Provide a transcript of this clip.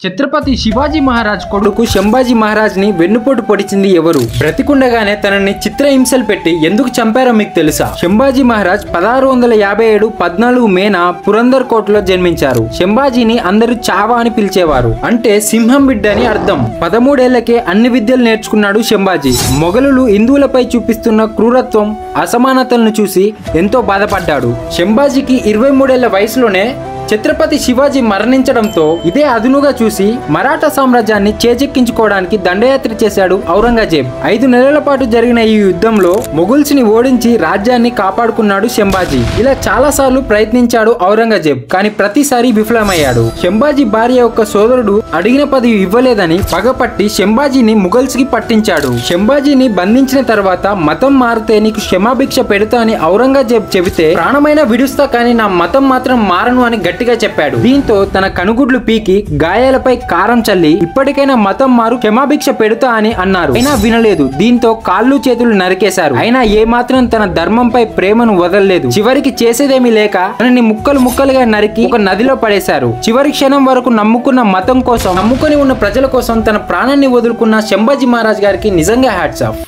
ఛత్రపతి శివాజీ మహారాజ్ కొడుకు శంభాజీ మహారాజ్ ని వెన్నుపోటు పొడిచింది ఎవరు? బ్రతికుండగానే తనని చిత్రహింసలు పెట్టి ఎందుకు చంపారో మీకు తెలుసా? శంభాజీ మహారాజ్ 1657 14 మేన పురందర్ కోటలో జన్మించారు. శంభాజీని అందరూ చావా అని పిలిచేవారు. అంటే సింహం బిడ్డ అని అర్థం. 13 ఏళ్లకే అన్ని విద్యలు నేర్చుకున్నాడు శంభాజీ. మొఘలులు హిందువులపై చూపిస్తున్న క్రూరత్వం, అసమానతలను చూసి ఎంతో బాధపడ్డాడు. శంభాజీకి 23 ఏళ్ల వయసులోనే ఛత్రపతి శివాజీ మరణించడంతో ఇదే అదునుగా చూసి మరాఠా సామ్రాజ్యాన్ని చేజెక్కించుకోవడానికి దండయాత్ర చేశాడు ఔరంగజేబ్. 5 నెలల పాటు జరిగిన ఈ యుద్ధంలో మొఘల్స్ ని ఓడించి రాజ్యాన్ని కాపాడుకున్నాడు శంభాజీ. ఇలా చాలా సార్లు ప్రయత్నించాడు ఔరంగజేబ్, కానీ ప్రతిసారి విఫలమయ్యాడు. శంభాజీ భార్య యొక్క సోదరుడు అడిగిన పదవి ఇవ్వలేదని పగపట్టి శంభాజీని ముఘల్స్ కి పట్టించాడు. శంభాజీని బంధించిన తర్వాత మతం మారితే నీకు క్షమాభిక్ష పెడతా అని ఔరంగజేబ్ చెబితే ప్రాణమైన విడుస్తా కానీ నా మతం మాత్రం మారను అని గట్టిగా చెప్పాడు. దీంతో తన కనుగుడ్లు పీకి గాయాలపై కారం చల్లి ఇప్పటికైనా మతం మారు, క్షమాభిక్ష పెడుతా అని అన్నారు. అయినా వినలేదు. దీంతో కాళ్ళు చేతులు నరికేశారు. అయినా ఏమాత్రం తన ధర్మంపై ప్రేమను వదలలేదు. చివరికి చేసేదేమీ లేక తనని ముక్కలు ముక్కలుగా నరికి ఒక నదిలో పడేశారు. చివరి క్షణం వరకు నమ్ముకున్న మతం కోసం, నమ్ముకొని ఉన్న ప్రజల కోసం తన ప్రాణాన్ని వదులుకున్న శంభాజీ మహారాజ్ గారికి నిజంగా హ్యాట్స్ ఆఫ్.